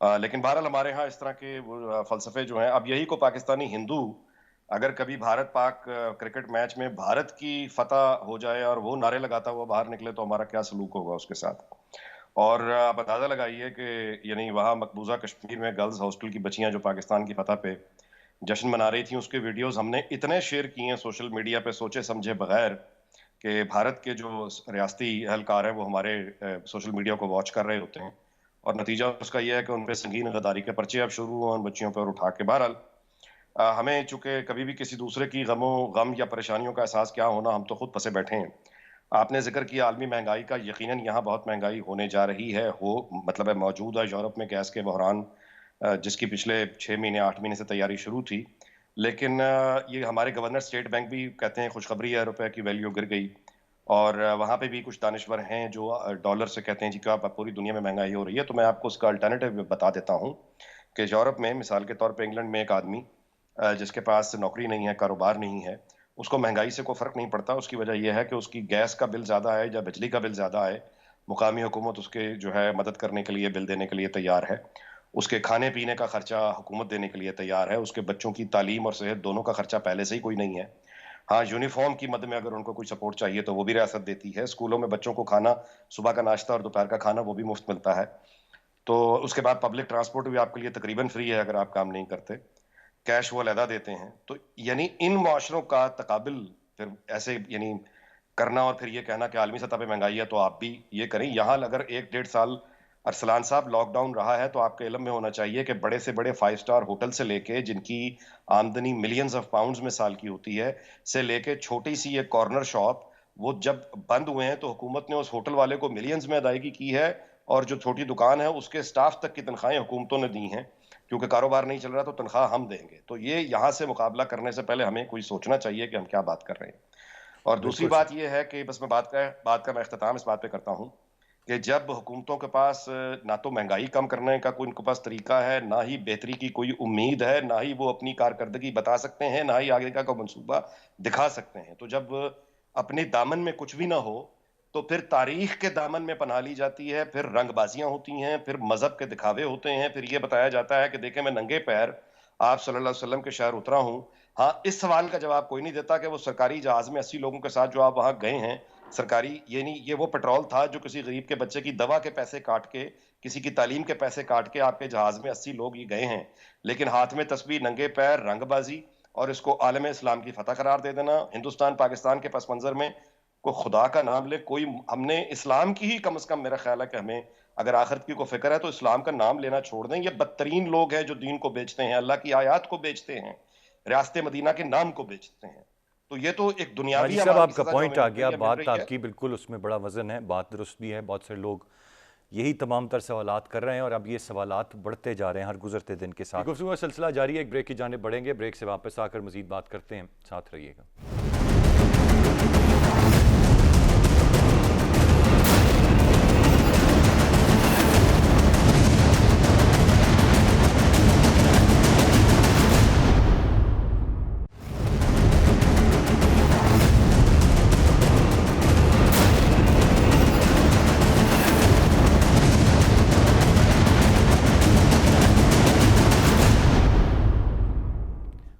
لیکن بہرحال ہمارے ہاں اس طرح کے فلسفے جو ہیں، اب یہی کو پاکستانی ہندو اگر کبھی بھارت پاک کرکٹ میچ میں بھارت کی فتح ہو جائے اور وہ نعرے لگاتا ہوا باہر نکلے تو ہمارا کیا سلوک ہوگا اس کے ساتھ. اور آپ اندازہ لگائیے کہ یعنی وہاں مقبوضہ کشمیر میں گرلز ہاسٹل کی بچیاں جو پاکستان کی فتح پہ جشن منا رہی تھیں، اس کے ویڈیوز ہم نے اتنے شیئر کیے ہیں سوشل میڈیا پہ سوچے سمجھے بغیر کہ بھارت کے جو ریاستی اہلکار ہیں وہ ہمارے سوشل میڈیا کو واچ کر رہے ہوتے ہیں، اور نتیجہ اس کا یہ ہے کہ ان پہ سنگین غداری کے پرچے اب شروع ہوں ان بچیوں پر اٹھا کے. بہرحال ہمیں چونکہ کبھی بھی کسی دوسرے کی غم یا پریشانیوں کا احساس کیا ہونا، ہم تو خود پھنسے بیٹھے ہیں. آپ نے ذکر کیا عالمی مہنگائی کا، یقیناً یہاں بہت مہنگائی ہونے جا رہی ہے، مطلب ہے موجود ہے. یورپ میں گیس کے بحران جس کی پچھلے 6 مہینے 8 مہینے سے تیاری شروع تھی، لیکن یہ ہمارے گورنر اسٹیٹ بینک بھی کہتے ہیں خوشخبری ہے، روپے کی ویلیو گر گئی. اور وہاں پہ بھی کچھ دانشور ہیں جو ڈالر سے کہتے ہیں جی کہ پوری دنیا میں مہنگائی ہو رہی ہے. تو میں آپ کو اس کا الٹرنیٹیو بتا دیتا ہوں کہ یورپ میں مثال کے طور پہ انگلینڈ میں ایک آدمی جس کے پاس نوکری نہیں ہے، کاروبار نہیں ہے، اس کو مہنگائی سے کوئی فرق نہیں پڑتا. اس کی وجہ یہ ہے کہ اس کی گیس کا بل زیادہ ہے یا بجلی کا بل زیادہ ہے، مقامی حکومت اس کے جو ہے مدد کرنے کے لیے بل دینے کے لیے تیار ہے، اس کے کھانے پینے کا خرچہ حکومت دینے کے لیے تیار ہے، اس کے بچوں کی تعلیم اور صحت دونوں کا خرچہ پہلے سے ہی کوئی نہیں ہے. ہاں، یونیفارم کی مد میں اگر ان کو کوئی سپورٹ چاہیے تو وہ بھی ریاست دیتی ہے. اسکولوں میں بچوں کو کھانا، صبح کا ناشتہ اور دوپہر کا کھانا وہ بھی مفت ملتا ہے. تو اس کے بعد پبلک ٹرانسپورٹ بھی آپ کے لیے تقریباً فری ہے اگر آپ کام نہیں کرتے، کیش وہ علیحدہ دیتے ہیں. تو یعنی ان معاشروں کا تقابل پھر ایسے یعنی کرنا اور پھر یہ کہنا کہ عالمی سطح پہ مہنگائی ہے تو آپ بھی یہ کریں. یہاں اگر 1-1.5 سال ارسلان صاحب لاک ڈاؤن رہا ہے تو آپ کے علم میں ہونا چاہیے کہ بڑے سے بڑے 5 اسٹار ہوٹل سے لے کے جن کی آمدنی ملینز آف پاؤنڈز میں سال کی ہوتی ہے، سے لے کے چھوٹی سی ایک کارنر شاپ، وہ جب بند ہوئے ہیں تو حکومت نے اس ہوٹل والے کو ملینز میں ادائیگی کی ہے، اور جو چھوٹی دکان ہے اس کے سٹاف تک کی تنخواہیں حکومتوں نے دی ہیں کیونکہ کاروبار نہیں چل رہا تو تنخواہ ہم دیں گے. تو یہ یہاں سے مقابلہ کرنے سے پہلے ہمیں کوئی سوچنا چاہیے کہ ہم کیا بات کر رہے ہیں. اور دوسری بالکل بات صحیح. یہ ہے کہ بس میں بات کا میں اختتام اس بات پہ کرتا ہوں کہ جب حکومتوں کے پاس نہ تو مہنگائی کم کرنے کا کوئی ان کے پاس طریقہ ہے، نہ ہی بہتری کی کوئی امید ہے، نہ ہی وہ اپنی کارکردگی بتا سکتے ہیں، نہ ہی آگے کا کوئی منصوبہ دکھا سکتے ہیں، تو جب اپنے دامن میں کچھ بھی نہ ہو تو پھر تاریخ کے دامن میں پناہ لی جاتی ہے، پھر رنگ بازیاں ہوتی ہیں، پھر مذہب کے دکھاوے ہوتے ہیں، پھر یہ بتایا جاتا ہے کہ دیکھیں میں ننگے پیر آپ صلی اللہ علیہ وسلم کے شہر اترا ہوں. ہاں، اس سوال کا جواب کوئی نہیں دیتا کہ وہ سرکاری جہاز میں 80 لوگوں کے ساتھ جو آپ وہاں گئے ہیں، سرکاری یعنی یہ وہ پیٹرول تھا جو کسی غریب کے بچے کی دوا کے پیسے کاٹ کے، کسی کی تعلیم کے پیسے کاٹ کے آپ کے جہاز میں 80 لوگ یہ گئے ہیں. لیکن ہاتھ میں تسبیح، ننگے پیر، رنگ بازی اور اس کو عالم اسلام کی فتح قرار دے دینا. ہندوستان پاکستان کے پس منظر میں کوئی خدا کا نام لے، کوئی ہم نے اسلام کی ہی کم از کم میرا خیال ہے کہ ہمیں اگر آخرت کی کو فکر ہے تو اسلام کا نام لینا چھوڑ دیں. یہ بدترین لوگ ہیں جو دین کو بیچتے ہیں، اللہ کی آیات کو بیچتے ہیں، ریاست مدینہ کے نام کو بیچتے ہیں. تو یہ تو ایک حاجی دنیاوی صاحب اعمال کی آپ کا سزا جو پوائنٹ ہمیں آ مل گیا، رہی ہے مل بات رہی ہے. آپ کی بالکل اس میں بڑا وزن ہے، بات درست بھی ہے. بہت سے لوگ یہی تمام تر سوالات کر رہے ہیں اور اب یہ سوالات بڑھتے جا رہے ہیں ہر گزرتے دن کے ساتھ. گفتگو کا سلسلہ جاری ہے، ایک بریک کی جانب بڑھیں گے، بریک سے واپس آ کر مزید بات کرتے ہیں، ساتھ رہیے گا.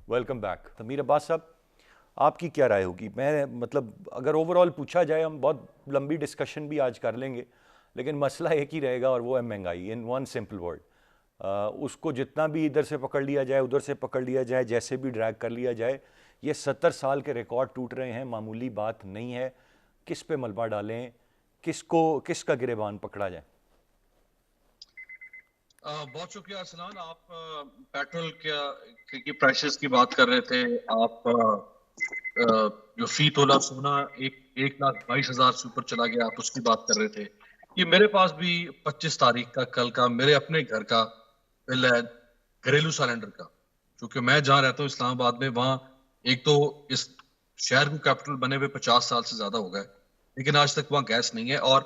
Welcome back. امیر عباس صاحب، آپ کی کیا رائے ہوگی؟ میں مطلب اگر اوورآل پوچھا جائے، ہم بہت لمبی ڈسکشن بھی آج کر لیں گے، لیکن مسئلہ ایک ہی رہے گا اور وہ ہے مہنگائی. ان ون سمپل ورڈ، اس کو جتنا بھی ادھر سے پکڑ لیا جائے، ادھر سے پکڑ لیا جائے، جیسے بھی ڈریگ کر لیا جائے، یہ 70 سال کے ریکارڈ ٹوٹ رہے ہیں، معمولی بات نہیں ہے. کس پہ ملبہ ڈالیں، کس کا گریبان پکڑا جائے؟ بہت شکریہ ارسلان. آپ پیٹرول کی پرائسز کی بات کر رہے تھے، آپ جو فی تولہ سونا 1,22,000 سے اوپر چلا گیا، آپ اس کی بات کر رہے تھے. یہ میرے پاس بھی 25 تاریخ کا کل کا میرے اپنے گھر کا بل ہے، گھریلو سلنڈر کا. چونکہ میں جہاں رہتا ہوں اسلام آباد میں، وہاں ایک تو اس شہر کو کیپٹل بنے ہوئے 50 سال سے زیادہ ہو گئے، لیکن آج تک وہاں گیس نہیں ہے، اور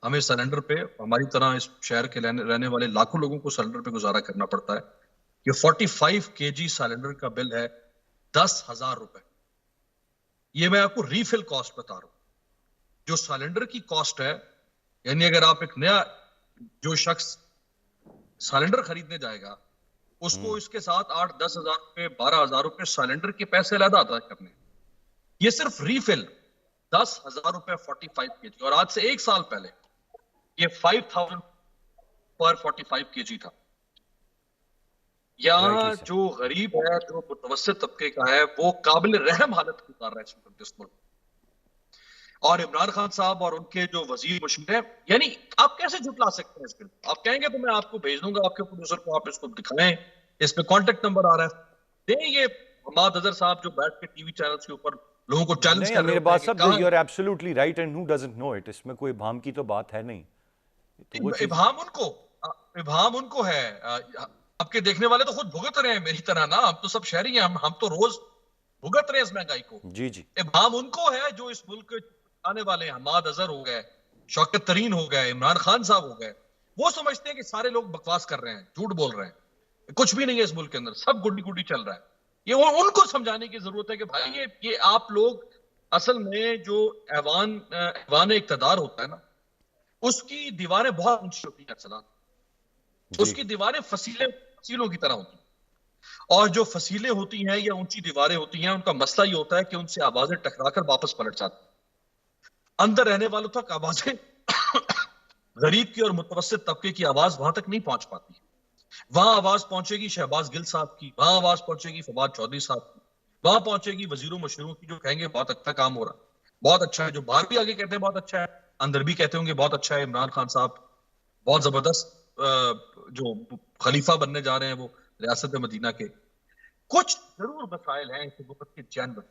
ہمیں سلنڈر پہ، ہماری طرح اس شہر کے رہنے والے لاکھوں لوگوں کو سلنڈر پہ گزارا کرنا پڑتا ہے. یہ 45 kg سلنڈر کا بل ہے 10,000 روپے. یہ میں آپ کو ریفل کاسٹ بتا رہا ہوں. جو سلنڈر کی کاسٹ ہے، یعنی اگر آپ ایک نیا جو شخص سلنڈر خریدنے جائے گا اس کو اس کے ساتھ 8-10 ہزار روپے 12 ہزار روپے سلنڈر کے پیسے علیحدہ ادا کرنے. یہ صرف ریفل 10,000 روپے 45 کے جی, اور آج سے 1 سال پہلے یہ 5,000 پر 45 کے جی تھا. یہاں جو غریب ہے, جو متوسط طبقے کا ہے, وہ قابل رحم حالت گزار رہا ہے اس ملک. اور عمران خان صاحب اور ان کے جو وزیر مشیر ہیں, یعنی آپ کیسے جھٹلا سکتے ہیں اس کو؟ آپ کہیں گے تو میں آپ کو بھیج دوں گا آپ کے پروڈیوسر کو, آپ اس کو دکھائیں, اس پہ کانٹیکٹ نمبر آ رہا ہے, دیں یہ حماد اظہر صاحب جو بیٹھ کے ٹی وی چینلز کے اوپر لوگوں کو چیلنج کر رہے میرے بات صاحب, ہیں. You are absolutely right and he doesn't know it. اس میں کوئی ابہام کی تو بات ہے نہیں. ابہام ان کو ہے, آپ کے دیکھنے والے تو خود بھگت رہے ہیں میری طرح نا, ہم تو سب شہری ہیں, ہم تو روز بھگت رہے ہیں اس مہنگائی کو. جی جی, ابہام ان کو ہے جو اس ملک آنے والے ہیں. حماد اظہر ہو گئے, شوکت ترین ہو گئے, عمران خان صاحب ہو گئے, وہ سمجھتے ہیں کہ سارے لوگ بکواس کر رہے ہیں, جھوٹ بول رہے ہیں, کچھ بھی نہیں ہے اس ملک کے اندر, سب گڈی گڈی چل رہا ہے. یہ ان کو سمجھانے کی ضرورت ہے کہ بھائی یہ آپ لوگ اصل میں جو ایوان اقتدار ہوتا ہے نا, اس کی دیواریں بہت اونچی ہوتی ہیں اکثر, اس کی دیواریں فصیلوں کی طرح ہوتی ہیں, اور جو فصیلیں ہوتی ہیں یا اونچی دیواریں ہوتی ہیں ان کا مسئلہ یہ ہوتا ہے کہ ان سے آوازیں ٹکرا کر واپس پلٹ جاتی ہیں. اندر رہنے والوں تک آوازیں غریب کی اور متوسط طبقے کی آواز وہاں تک نہیں پہنچ پاتی. وہاں آواز پہنچے گی شہباز گل صاحب کی, وہاں آواز پہنچے گی فواد چودھری صاحب کی, وہاں پہنچے گی وزیروں مشیروں کی جو کہیں گے بہت اچھا کام ہو رہا ہے, بہت اچھا ہے, جو باہر بھی آگے کہتے ہیں بہت اچھا ہے, اندر بھی کہتے ہوں گے بہت اچھا ہے. عمران خان صاحب بہت زبردست جو خلیفہ بننے جا رہے ہیں وہ ریاست مدینہ کے. کچھ ضرور مسائل ہیں اس وقت کے چین میں,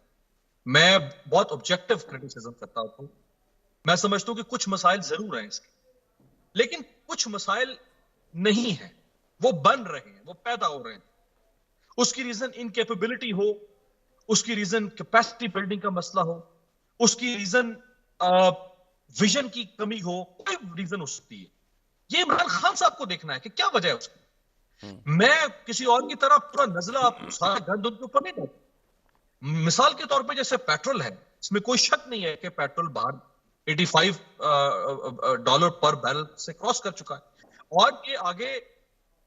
میں بہت آبجیکٹو کرٹیسزم کرتا ہوں, میں سمجھتا ہوں کہ کچھ مسائل ضرور ہیں اس کے, لیکن کچھ مسائل نہیں ہیں, وہ بن رہے ہیں, وہ پیدا ہو رہے ہیں. اس کی ریزن انکیپیبلٹی ہو, اس کی ریزن کیپیسٹی بلڈنگ کا مسئلہ ہو, اس کی ریزن ویژن کی کمی ہو, کوئی ریزن ہو سکتی ہے. یہ عمران خان صاحب کو دیکھنا ہے کہ کیا وجہ ہے اس کی. میں کسی اور کی طرح پورا نزلہ سارا گند ان کے اوپر نہیں ڈالتا. مثال کے طور پہ جیسے پیٹرول ہے, اس میں کوئی شک نہیں ہے کہ پیٹرول باہر $85 پر بیرل سے کراس کر چکا ہے, اور یہ آگے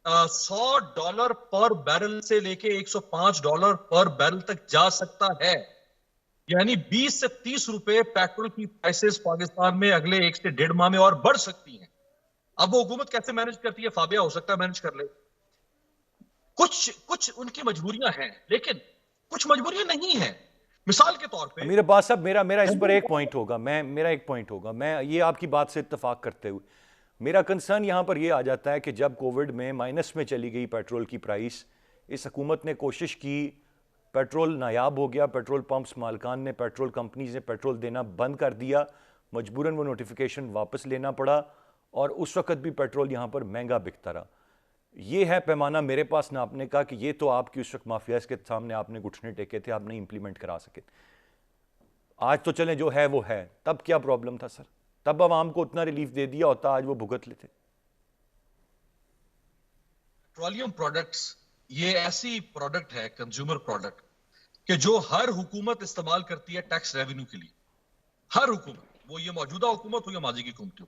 $100 پر بیرل سے لے کے $105 پر بیرل تک جا سکتا ہے. یعنی 20 سے 30 روپے پیٹرول کی پرائسز پاکستان میں اگلے 1 سے 1.5 ماہ میں اور بڑھ سکتی ہیں. اب وہ حکومت کیسے مینج کرتی ہے, فابیا ہو سکتا ہے مینج کر لے. کچھ ان کی مجبوریاں ہیں, لیکن کچھ مجبوریاں نہیں ہیں. مثال کے طور پہ امیر عباس صاحب, میرا اس پر ایک پوائنٹ ہوگا, میرا ایک پوائنٹ ہوگا, میں یہ آپ کی بات سے اتفاق کرتے ہوئے, میرا کنسرن یہاں پر یہ آ جاتا ہے کہ جب کووڈ میں مائنس میں چلی گئی پیٹرول کی پرائس, اس حکومت نے کوشش کی, پیٹرول نایاب ہو گیا, پیٹرول پمپس مالکان نے, پیٹرول کمپنیز نے پیٹرول دینا بند کر دیا, مجبوراً وہ نوٹیفیکیشن واپس لینا پڑا, اور اس وقت بھی پیٹرول یہاں پر مہنگا بکتا رہا. یہ ہے پیمانہ میرے پاس ناپنے کا کہ یہ تو آپ کی اس وقت مافیاز کے سامنے آپ نے گھٹنے ٹیکے تھے, آپ نہیں امپلیمنٹ کرا سکے. آج تو چلیں جو ہے وہ ہے, تب کیا پرابلم تھا سر؟ تب عوام کو اتنا ریلیف دے دیا ہوتا, آج وہ بھگت لیتے. پیٹرولیم پروڈکٹس یہ ایسی پروڈکٹ ہے, کنزیومر پروڈکٹ, کہ جو ہر حکومت استعمال کرتی ہے ٹیکس ریونیو کے لیے. ہر حکومت, وہ یہ موجودہ حکومت ہو یا ماضی کی حکومت ہو.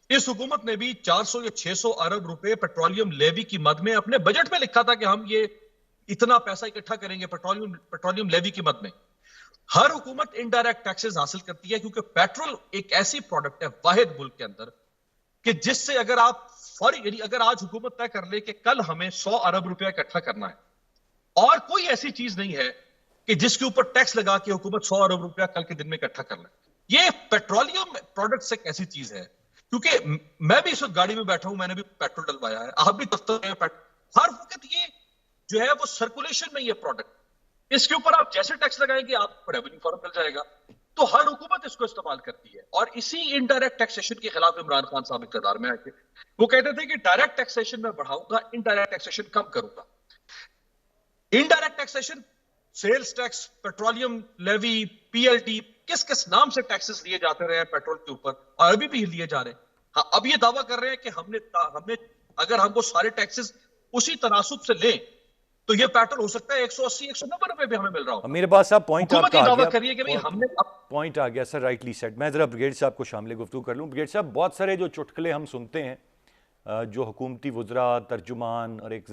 اس حکومت نے بھی 400 یا 600 ارب روپے پیٹرولیم لیوی کی مد میں اپنے بجٹ میں لکھا تھا کہ ہم یہ اتنا پیسہ اکٹھا کریں گے پیٹرولیم لیوی کی مد میں. ہر حکومت انڈائریکٹ ٹیکسز حاصل کرتی ہے, کیونکہ پیٹرول ایک ایسی پروڈکٹ ہے واحد ملک کے اندر کہ جس سے اگر آپ یعنی اگر آج حکومت طے کر لے کہ کل ہمیں 100 ارب روپے اکٹھا کرنا ہے, اور کوئی ایسی چیز نہیں ہے کہ جس کے اوپر ٹیکس لگا کے حکومت 100 ارب روپیہ کل کے دن میں اکٹھا کر لے. یہ پیٹرولیم پروڈکٹس ایک ایسی چیز ہے, کیونکہ میں بھی اس وقت گاڑی میں بیٹھا ہوں, میں نے بھی پیٹرول ڈلوایا ہے, آپ بھی دفتر میں, ہر وقت یہ جو ہے وہ سرکولیشن میں یہ پروڈکٹ, اس کے اوپر آپ جیسے ٹیکس لگائیں گے آپ کو ریونیو فورم مل جائے گا. تو ہر حکومت اس کو استعمال کرتی ہے, اور اسی انڈائریکٹ ٹیکسیشن کے خلاف عمران خان صاحب اقتدار میں آئے تھے. وہ کہتے تھے کہ ڈائریکٹ ٹیکسیشن میں بڑھاؤں گا, انڈائریکٹ ٹیکسیشن کم کروں گا. Indirect taxation, sales tax, petroleum levy, P L T, کس نام سے ٹیکسز لیے جاتے رہے ہیں پیٹرول کے اوپر, اور ابھی بھی لیے جا رہے ہیں. ہاں, اب یہ دعویٰ کر رہے ہیں کہ ہم نے اگر ہم کو سارے ٹیکسز اسی تناسب سے لیں تو یہ پیٹرول ہو سکتا ہے 180-190 روپے بھی ہمیں مل رہا ہوگا. میرے پاس صاحب پوائنٹ آپ کا آ گیا, کریے کہ ہم نے پوائنٹ آ گیا سر, رائٹلی سیٹ. میں ذرا بریگیڈ صاحب کو شامل گفتگو کر لوں. بریگیڈ صاحب, بہت سارے جو چٹکلے ہم سنتے ہیں جو حکومتی وزراء، ترجمان اور ایک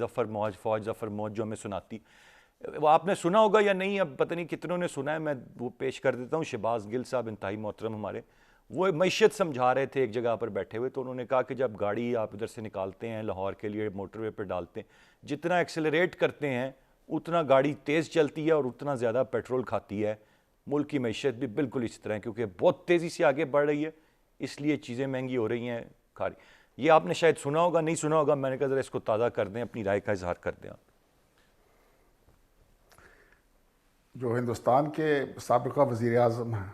فوج ظفر موج جو ہمیں سناتی، وہ آپ نے سنا ہوگا یا نہیں، اب پتہ نہیں کتنوں نے سنا ہے، میں وہ پیش کر دیتا ہوں. شہباز گل صاحب انتہائی محترم ہمارے، وہ معیشت سمجھا رہے تھے ایک جگہ پر بیٹھے ہوئے، تو انہوں نے کہا کہ جب گاڑی آپ ادھر سے نکالتے ہیں لاہور کے لیے موٹر وے پہ ڈالتے ہیں، جتنا ایکسلریٹ کرتے ہیں اتنا گاڑی تیز چلتی ہے اور اتنا زیادہ پیٹرول کھاتی ہے. ملک کی معیشت بھی بالکل اس طرح ہے، کیونکہ بہت تیزی سے آگے بڑھ رہی ہے، اس لیے چیزیں مہنگی ہو رہی ہیں. یہ آپ نے شاید سنا ہوگا، نہیں سنا ہوگا، میں نے کہا ذرا اس کو تازہ کر دیں، اپنی رائے کا اظہار کر دیں آپ. جو ہندوستان کے سابقہ وزیر اعظم ہیں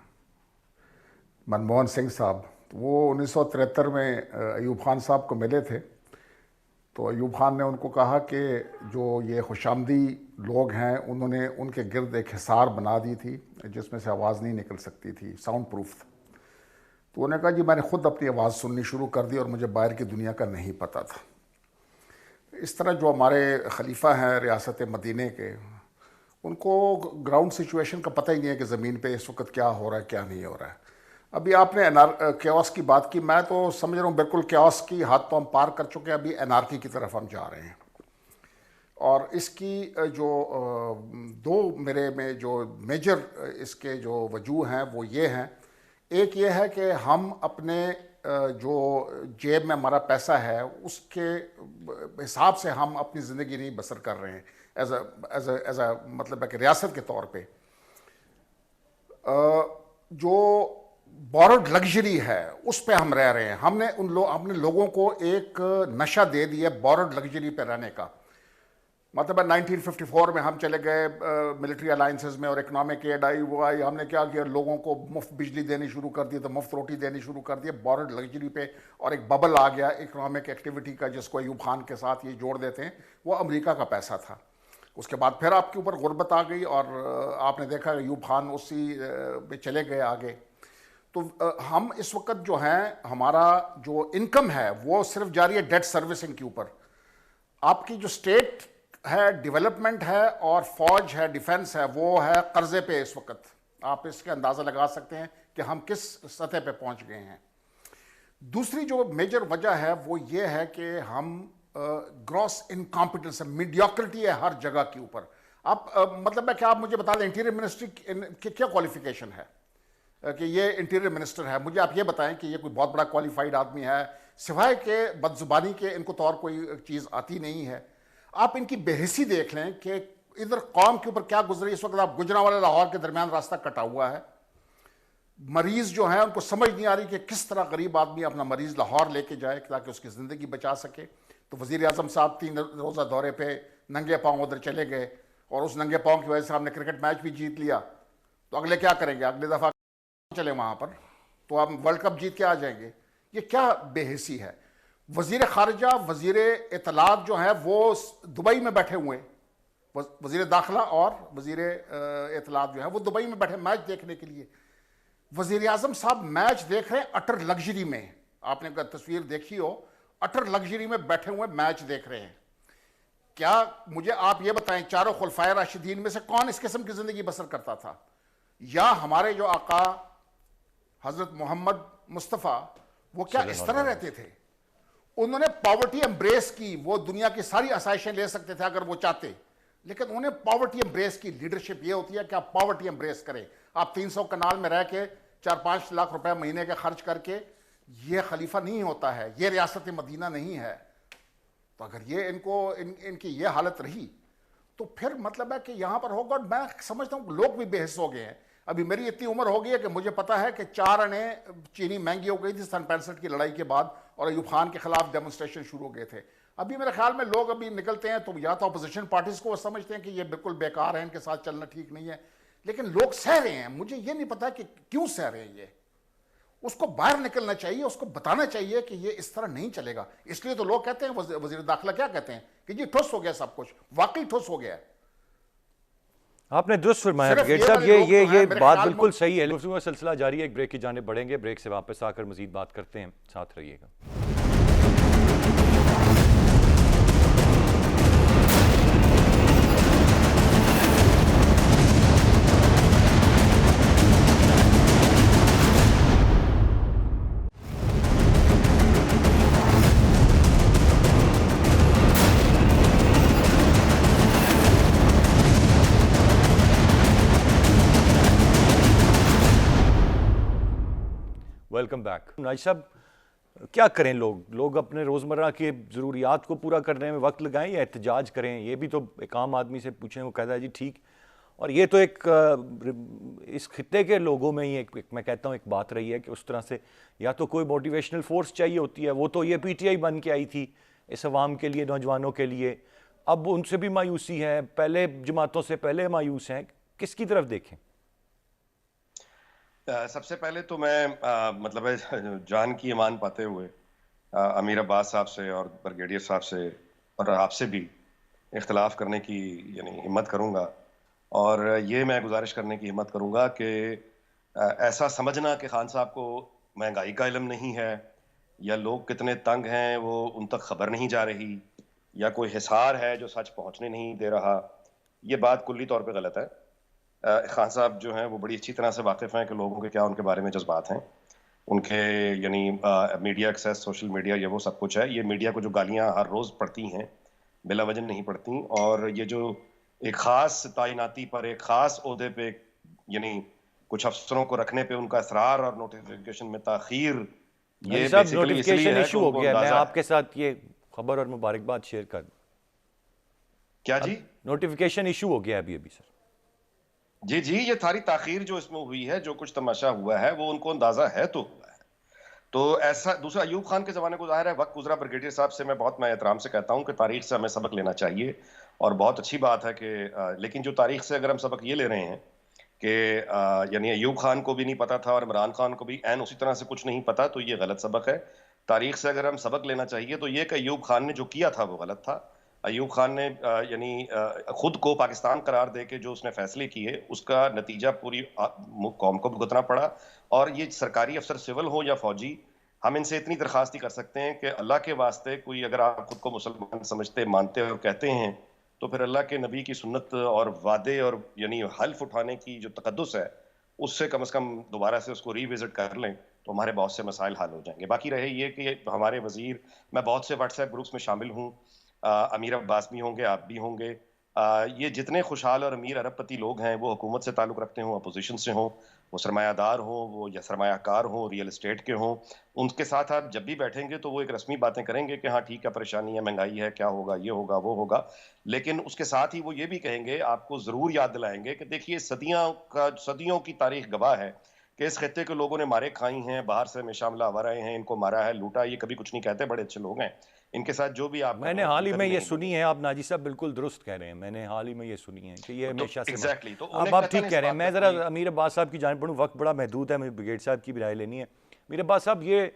منموہن سنگھ صاحب، وہ 1973 میں ایوب خان صاحب کو ملے تھے، تو ایوب خان نے ان کو کہا کہ جو یہ خوش آمدی لوگ ہیں انہوں نے ان کے گرد ایک حصار بنا دی تھی جس میں سے آواز نہیں نکل سکتی تھی، ساؤنڈ پروف تھا. تو انہوں نے کہا جی میں نے خود اپنی آواز سننی شروع کر دی اور مجھے باہر کی دنیا کا نہیں پتہ تھا. اس طرح جو ہمارے خلیفہ ہیں ریاست مدینہ کے، ان کو گراؤنڈ سچویشن کا پتہ ہی نہیں ہے کہ زمین پہ اس وقت کیا ہو رہا ہے کیا نہیں ہو رہا ہے. ابھی آپ نے کیوس کی بات کی، میں تو سمجھ رہا ہوں بالکل کیوس کی حد تو ہم پار کر چکے ہیں، ابھی انارکی کی طرف ہم جا رہے ہیں. اور اس کی جو دو میرے میں جو میجر اس کے جو وجوہ ہیں وہ یہ ہیں. ایک یہ ہے کہ ہم اپنے جو جیب میں ہمارا پیسہ ہے اس کے حساب سے ہم اپنی زندگی نہیں بسر کر رہے ہیں ایز اے مطلب ہے کہ ریاست کے طور پہ. جو بورڈ لگژری ہے اس پہ ہم رہ رہے ہیں. ہم نے لوگوں کو ایک نشہ دے دیا بورڈ لگژری پہ رہنے کا. مطلب 1954 میں ہم چلے گئے ملٹری الائنسز میں اور اکنامک ایڈ آئی، وہ آئی، ہم نے کیا کیا، لوگوں کو مفت بجلی دینی شروع کر دی، تو مفت روٹی دینی شروع کر دی بورڈ لگژری پہ، اور ایک ببل آ گیا اکنامک ایکٹیویٹی کا جس کو ایوب خان کے ساتھ یہ جوڑ دیتے ہیں، وہ امریکہ کا پیسہ تھا. اس کے بعد پھر آپ کے اوپر غربت آ گئی اور آپ نے دیکھا ایوب خان اسی پہ چلے گئے آگے. تو ہم اس وقت جو ہیں ہمارا جو انکم ہے وہ صرف جاری ہے ڈیٹ سروسنگ کے اوپر. آپ کی جو اسٹیٹ ہے ڈیولپمنٹ ہے اور فوج ہے ڈیفنس ہے وہ ہے قرضے پہ اس وقت. آپ اس کا اندازہ لگا سکتے ہیں کہ ہم کس سطح پہ پہنچ گئے ہیں. دوسری جو میجر وجہ ہے وہ یہ ہے کہ ہم گراس انکمپیٹنس ہے، میڈیوکرٹی ہے ہر جگہ کے اوپر. آپ مطلب ہے کہ آپ مجھے بتا دیں انٹیریئر منسٹری کی کیا کوالیفیکیشن ہے کہ یہ انٹیریئر منسٹر ہے. مجھے آپ یہ بتائیں کہ یہ کوئی بہت بڑا کوالیفائڈ آدمی ہے، سوائے کہ بد زبانی کے ان کو تو اور کوئی چیز آتی نہیں ہے. آپ ان کی بے حسی دیکھ لیں کہ ادھر قوم کے اوپر کیا گزری. اس وقت آپ گجرانوالہ لاہور کے درمیان راستہ کٹا ہوا ہے. مریض جو ہیں ان کو سمجھ نہیں آ رہی کہ کس طرح غریب آدمی اپنا مریض لاہور لے کے جائے تاکہ اس کی زندگی بچا سکے. تو وزیر اعظم صاحب 3 روزہ دورے پہ ننگے پاؤں ادھر چلے گئے اور اس ننگے پاؤں کی وجہ سے ہم نے کرکٹ میچ بھی جیت لیا. تو اگلے کیا کریں گے؟ اگلے دفعہ چلے وہاں پر تو ہم ورلڈ کپ جیت کے آ جائیں گے. یہ کیا بے حسی ہے. وزیر خارجہ، وزیر اطلاعات جو ہیں وہ دبئی میں بیٹھے ہوئے ہیں، وزیر داخلہ اور وزیر اطلاعات جو ہیں وہ دبئی میں بیٹھے میچ دیکھنے کے لیے. وزیر اعظم صاحب میچ دیکھ رہے ہیں اٹر لگژری میں. آپ نے تصویر دیکھی ہو، اٹر لگژری میں بیٹھے ہوئے میچ دیکھ رہے ہیں. کیا مجھے آپ یہ بتائیں چاروں خلفائے راشدین میں سے کون اس قسم کی زندگی بسر کرتا تھا؟ یا ہمارے جو آقا حضرت محمد مصطفیٰ وہ کیا اس طرح رہتے تھے؟ انہوں نے پاورٹی امبریس کی. وہ دنیا کی ساری آسائشیں لے سکتے تھے اگر وہ چاہتے، لیکن انہوں نے پاورٹی امبریس کی. لیڈرشپ یہ ہوتی ہے کہ آپ پاورٹی امبریس کریں. آپ 300 کنال میں رہ کے 4-5 لاکھ روپے مہینے کے خرچ کر کے یہ خلیفہ نہیں ہوتا ہے، یہ ریاست مدینہ نہیں ہے. تو اگر یہ ان کی یہ حالت رہی تو پھر مطلب ہے کہ یہاں پر ہوگا. میں سمجھتا ہوں لوگ بھی بے حس ہو گئے ہیں. ابھی میری اتنی عمر ہو گئی ہے کہ مجھے پتا ہے کہ 4 آنے چینی مہنگی ہو گئی تھی سن 65 کی لڑائی کے بعد اور ایوب خان کے خلاف ڈیمونسٹریشن شروع ہو گئے تھے. ابھی میرے خیال میں لوگ ابھی نکلتے ہیں تو یا تو اپوزیشن پارٹیز کو وہ سمجھتے ہیں کہ یہ بالکل بیکار ہے، ان کے ساتھ چلنا ٹھیک نہیں ہے، لیکن لوگ سہ رہے ہیں. مجھے یہ نہیں پتا کہ کیوں سہ رہے ہیں. یہ اس کو باہر نکلنا چاہیے، اس کو بتانا چاہیے کہ یہ اس طرح نہیں چلے گا. اس لیے تو لوگ کہتے ہیں وزیر داخلہ کیا کہتے ہیں کہ جی ٹھوس ہو گیا سب کچھ. واقعی ٹھوس ہو گیا ہے. آپ نے درست فرمایا گیٹ صاحب، یہ بات بالکل صحیح ہے. گفتگو کا سلسلہ جاری ہے، ایک بریک کی جانب بڑھیں گے. بریک سے واپس آ کر مزید بات کرتے ہیں، ساتھ رہیے گا. Welcome back. ناجی صاحب, کیا کریں لوگ اپنے روزمرہ کے ضروریات کو پورا کرنے میں وقت لگائیں یا احتجاج کریں؟ یہ بھی تو ایک عام آدمی سے پوچھیں, وہ کہتا ہے جی ٹھیک. اور یہ تو ایک اس خطے کے لوگوں میں ہی ایک میں کہتا ہوں ایک بات رہی ہے کہ اس طرح سے یا تو کوئی موٹیویشنل فورس چاہیے ہوتی ہے. وہ تو یہ پی ٹی آئی بن کے آئی تھی اس عوام کے لیے, نوجوانوں کے لیے. اب ان سے بھی مایوسی ہے, پہلے جماعتوں سے پہلے مایوس ہیں. کس کی طرف دیکھیں؟ سب سے پہلے تو میں مطلب جان کی امان پاتے ہوئے امیر عباس صاحب سے اور بریگیڈیئر صاحب سے اور آپ سے بھی اختلاف کرنے کی یعنی ہمت کروں گا, اور یہ میں گزارش کرنے کی ہمت کروں گا کہ ایسا سمجھنا کہ خان صاحب کو مہنگائی کا علم نہیں ہے یا لوگ کتنے تنگ ہیں وہ ان تک خبر نہیں جا رہی یا کوئی حصار ہے جو سچ پہنچنے نہیں دے رہا, یہ بات کلی طور پہ غلط ہے. خان صاحب جو ہیں وہ بڑی اچھی طرح سے واقف ہیں کہ لوگوں کے کیا ان کے بارے میں جذبات ہیں, ان کے یعنی میڈیا ایکسیس, سوشل میڈیا, یہ وہ سب کچھ ہے. یہ میڈیا کو جو گالیاں ہر روز پڑتی ہیں بلا وجہ نہیں پڑتی, اور یہ جو ایک خاص تعیناتی پر ایک خاص عہدے پہ یعنی کچھ افسروں کو رکھنے پہ ان کا اصرار اور نوٹیفیکیشن میں تاخیر, یہ بیسیکلی اس لیے ہے کہ ان کو میں اندازہ آپ کے ساتھ یہ خبر اور مبارکباد شیئر کر دوں. کیا جی نوٹیفیکیشن ایشو ہو گیا ابھی سر. جی یہ ساری تاخیر جو اس میں ہوئی ہے, جو کچھ تماشا ہوا ہے وہ ان کو اندازہ ہے تو ہوا ہے. تو ایسا دوسرا ایوب خان کے زمانے کو ظاہر ہے وقت گزرا. بریگیڈیئر صاحب سے میں احترام سے کہتا ہوں کہ تاریخ سے ہمیں سبق لینا چاہیے, اور بہت اچھی بات ہے کہ لیکن جو تاریخ سے اگر ہم سبق یہ لے رہے ہیں کہ یعنی ایوب خان کو بھی نہیں پتا تھا اور عمران خان کو بھی عین اسی طرح سے کچھ نہیں پتا, تو یہ غلط سبق ہے. تاریخ سے اگر ہم سبق لینا چاہیے تو یہ کہ ایوب خان نے جو کیا تھا وہ غلط تھا. ایوب خان نے یعنی خود کو پاکستان قرار دے کے جو اس نے فیصلے کیے اس کا نتیجہ پوری قوم کو بھگتنا پڑا. اور یہ سرکاری افسر سول ہو یا فوجی, ہم ان سے اتنی درخواست ہی کر سکتے ہیں کہ اللہ کے واسطے کوئی اگر آپ خود کو مسلمان سمجھتے, مانتے اور کہتے ہیں تو پھر اللہ کے نبی کی سنت اور وعدے اور یعنی حلف اٹھانے کی جو تقدس ہے اس سے کم دوبارہ سے اس کو ری وزٹ کر لیں تو ہمارے بہت سے مسائل حل ہو جائیں گے. باقی رہے یہ کہ ہمارے وزیر, میں بہت سے واٹس ایپ گروپس میں شامل ہوں, امیر عباس بھی ہوں گے, آپ بھی ہوں گے, یہ جتنے خوشحال اور امیر ارب پتی لوگ ہیں وہ حکومت سے تعلق رکھتے ہوں, اپوزیشن سے ہوں, وہ سرمایہ دار ہوں, وہ یا سرمایہ کار ہوں, ریئل اسٹیٹ کے ہوں, ان کے ساتھ آپ جب بھی بیٹھیں گے تو وہ ایک رسمی باتیں کریں گے کہ ہاں ٹھیک ہے پریشانی ہے, مہنگائی ہے, کیا ہوگا, یہ ہوگا, وہ ہوگا. لیکن اس کے ساتھ ہی وہ یہ بھی کہیں گے, آپ کو ضرور یاد دلائیں گے کہ دیکھیے صدیوں کی تاریخ گواہ ہے کہ اس خطے کے لوگوں نے مارے کھائی ہیں, باہر سے ہمیشہ حملہ آور آئے ہیں, ان کو مارا ہے, لوٹا. یہ کبھی کچھ نہیں کہتے, بڑے اچھے لوگ ہیں, ان کے ساتھ جو بھی آپ میں نے حال ہی میں یہ سنی ہے, آپ ناجی صاحب بالکل درست کہہ رہے ہیں, میں نے حال ہی میں یہ سنی ہے کہ یہ ہمیشہ سے آپ ٹھیک کہہ رہے ہیں. میں ذرا امیر عباس صاحب کی جانب پڑھوں, وقت بڑا محدود ہے, مجھے بریگیڈ صاحب کی بھی رائے لینی ہے. امیر عباس صاحب, یہ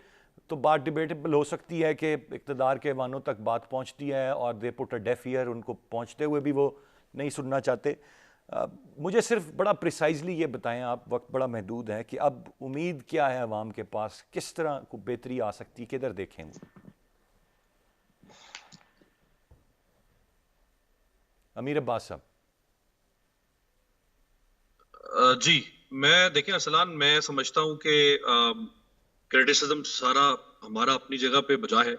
تو بات ڈیبیٹیبل ہو سکتی ہے کہ اقتدار کے ایوانوں تک بات پہنچتی ہے اور دے پٹ اے ڈیف ایئر, ان کو پہنچتے ہوئے بھی وہ نہیں سننا چاہتے. مجھے صرف بڑا پریسائزلی یہ بتائیں آپ, وقت بڑا محدود ہے, کہ اب امید کیا ہے عوام کے پاس, کس طرح کو بہتری آ سکتی, کدھر دیکھیں وہ؟ امیر عباس صاحب. جی میں دیکھیں ارسلان, میں سمجھتا ہوں کہ کرٹیسزم سارا ہمارا اپنی جگہ پہ بجا ہے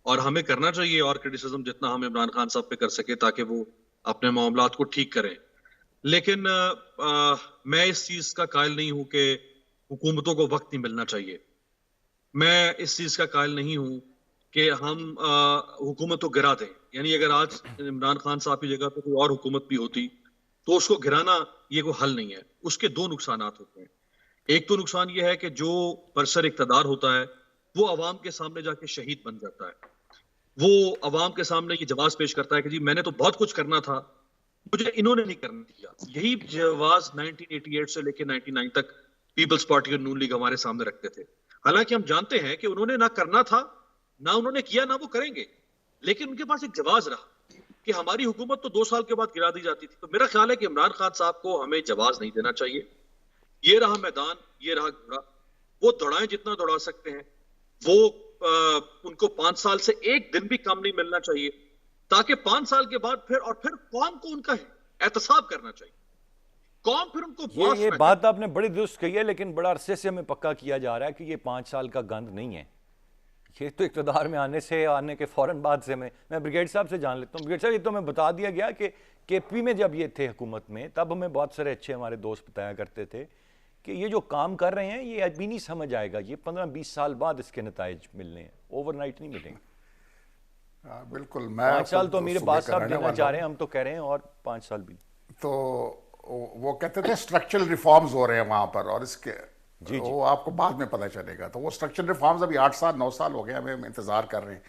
اور ہمیں کرنا چاہیے, اور کرٹیسزم جتنا ہم عمران خان صاحب پہ کر سکے تاکہ وہ اپنے معاملات کو ٹھیک کریں. لیکن میں اس چیز کا قائل نہیں ہوں کہ حکومتوں کو وقت نہیں ملنا چاہیے. میں اس چیز کا قائل نہیں ہوں کہ ہم حکومت کو گرا دیں. یعنی اگر آج عمران خان صاحب کی جگہ پہ کوئی اور حکومت بھی ہوتی تو اس کو گرانا یہ کوئی حل نہیں ہے. اس کے دو نقصانات ہوتے ہیں. ایک تو نقصان یہ ہے کہ جو برسر اقتدار ہوتا ہے وہ عوام کے سامنے جا کے شہید بن جاتا ہے. وہ عوام کے سامنے یہ جواز پیش کرتا ہے کہ جی میں نے تو بہت کچھ کرنا تھا, مجھے انہوں نے نہیں کرنے دیا. یہی جواز 1988 سے لے کے 99 تک پیپلز پارٹی اور نون لیگ ہمارے سامنے رکھتے تھے. حالانکہ ہم جانتے ہیں کہ انہوں نے نہ کرنا تھا, نہ انہوں نے کیا, نہ وہ کریں گے, لیکن ان کے پاس ایک جواز رہا کہ ہماری حکومت تو 2 سال کے بعد گرا دی جاتی تھی. تو میرا خیال ہے کہ عمران خان صاحب کو ہمیں جواز نہیں دینا چاہیے. یہ رہا میدان, یہ رہا گھوڑا, وہ دوڑائیں جتنا دوڑا سکتے ہیں. وہ ان کو 5 سال سے ایک دن بھی کم نہیں ملنا چاہیے, تاکہ 5 سال کے بعد پھر قوم کو ان کا احتساب کرنا چاہیے. قوم پھر ان کو یہ بات آپ نے بڑی درست کہی ہے, لیکن بڑا عرصے سے ہمیں پکا کیا جا رہا ہے کہ یہ 5 سال کا گند نہیں ہے. یہ تو اقتدار میں آنے کے فوراً بعد سے میں بریگیڈ صاحب سے جان لیتا ہوں. بریگیڈ صاحب, یہ تو ہمیں بتا دیا گیا کہ کے پی میں جب یہ تھے حکومت میں, تب ہمیں بہت سارے اچھے ہمارے دوست بتایا کرتے تھے کہ یہ جو کام کر رہے ہیں یہ ابھی نہیں سمجھ آئے گا, یہ 15-20 سال بعد اس کے نتائج ملنے ہیں, اوور نائٹ نہیں ملیں گے. بالکل, میں 5 سال تو میرے باز صاحب دینا چاہ رہے ہیں, ہم تو کہہ رہے ہیں اور 5 سال بھی. تو وہ کہتے تھے اسٹرکچرل ریفارمز ہو رہے ہیں وہاں پر, اور اس کے وہ آپ کو بعد میں پتہ چلے گا. تو وہ اسٹرکچرل ریفارمز ابھی 8 سال 9 سال ہو گئے ہمیں انتظار کر رہے ہیں.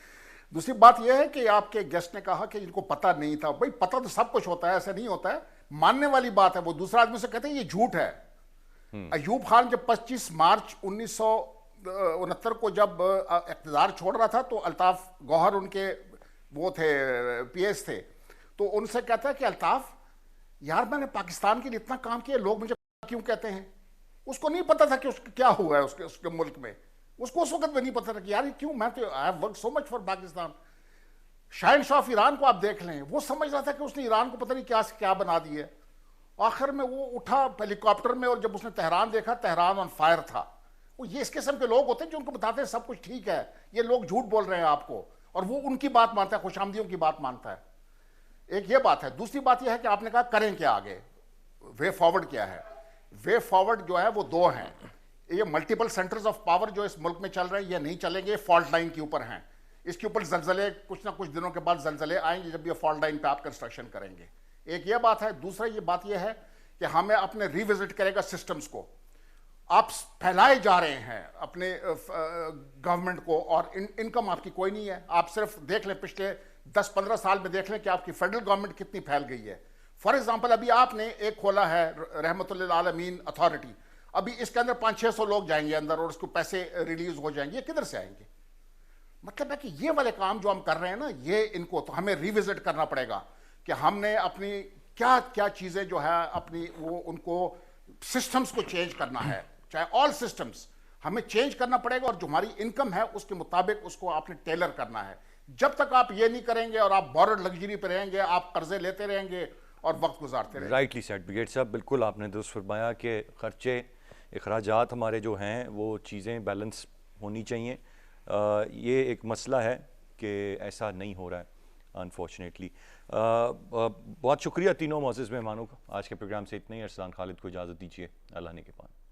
دوسری بات یہ ہے کہ آپ کے گیسٹ نے کہا کہ ان کو پتہ نہیں تھا. بھائی پتہ تو سب کچھ ہوتا ہے, ایسا نہیں ہوتا ہے, ماننے والی بات ہے. وہ دوسرا آدمی سے کہتے ہیں یہ جھوٹ ہے. ایوب خان جب 25 مارچ 1969 کو جب اقتدار چھوڑ رہا تھا تو الطاف گوہر ان کے وہ تھے پی ایس تھے, تو ان سے کہتا ہے کہ الطاف یار میں نے پاکستان کے لیے اتنا کام کیا, لوگ مجھے کیوں کہتے ہیں. اس کو نہیں پتا تھا کہ کیا ہوا ہے اس کے ملک میں. اس کو اس وقت میں نہیں پتا تھا کہ یار کیوں, میں تو I have work so much for Pakistan. شہنشاہ آف ایران کو آپ دیکھ لیں, وہ سمجھ رہا تھا کہ اس نے ایران کو پتہ نہیں کیا سے کیا بنا دی ہے. آخر میں وہ اٹھا ہیلی کاپٹر میں, اور جب اس نے تہران دیکھا, تہران آن فائر تھا. وہ یہ اس قسم کے لوگ ہوتے ہیں جو ان کو بتاتے ہیں سب کچھ ٹھیک ہے, یہ لوگ جھوٹ بول رہے ہیں آپ کو, اور وہ ان کی بات مانتا ہے, خوش آمدیوں کی بات مانتا ہے. ایک یہ بات ہے. دوسری بات یہ ہے کہ آپ نے کہا کریں کیا آگے, وے فارورڈ کیا ہے. وے فارورڈ جو ہے وہ 2 ہیں. یہ ملٹیپل سینٹرز آف پاور جو اس ملک میں چل رہے ہیں یہ نہیں چلیں گے, فالٹ لائن کے اوپر ہیں. اس کے اوپر زلزلے, کچھ نہ کچھ دنوں کے بعد زلزلے آئیں گے جب یہ فالٹ لائن پہ آپ کنسٹرکشن کریں گے. ایک یہ بات ہے. دوسرا یہ بات یہ ہے کہ ہمیں اپنے ری وزٹ کرے گا سسٹمز کو. آپ پھیلائے جا رہے ہیں اپنے گورنمنٹ کو, اور انکم آپ کی کوئی نہیں ہے. آپ صرف دیکھ لیں پچھلے 10-15 سال میں دیکھ لیں کہ آپ کی فیڈرل گورنمنٹ کتنی پھیل گئی ہے. فار ایگزامپل ابھی آپ نے ایک کھولا ہے رحمت للعالمین اتھارٹی, ابھی اس کے اندر 500-600 لوگ جائیں گے اندر, اور اس کو پیسے ریلیز ہو جائیں گے. یہ کدھر سے آئیں گے؟ مطلب ہے کہ یہ والے کام جو ہم کر رہے ہیں نا, یہ ان کو تو ہمیں ری وزٹ کرنا پڑے گا کہ ہم نے اپنی کیا کیا چیزیں جو ہے اپنی وہ ان کو سسٹمز کو چینج کرنا ہے, چاہے آل سسٹمز ہمیں چینج کرنا پڑے گا, اور جو ہماری انکم ہے اس کے مطابق اس کو آپ نے ٹیلر کرنا ہے. جب تک آپ یہ نہیں کریں گے اور آپ بورڈ لگژری پہ رہیں گے, آپ قرضے لیتے رہیں گے اور وقت گزارتے رہیں گے. رائٹلی سیڈ بریگیڈ صاحب, بالکل آپ نے درست فرمایا کہ خرچے اخراجات ہمارے جو ہیں وہ چیزیں بیلنس ہونی چاہیے. یہ ایک مسئلہ ہے کہ ایسا نہیں ہو رہا ہے انفارچونیٹلی. بہت شکریہ تینوں معزز مہمانوں کا. آج کے پروگرام سے اتنا ہی. ارسلان خالد کو اجازت دیجیے. اللہ نے کے پاس.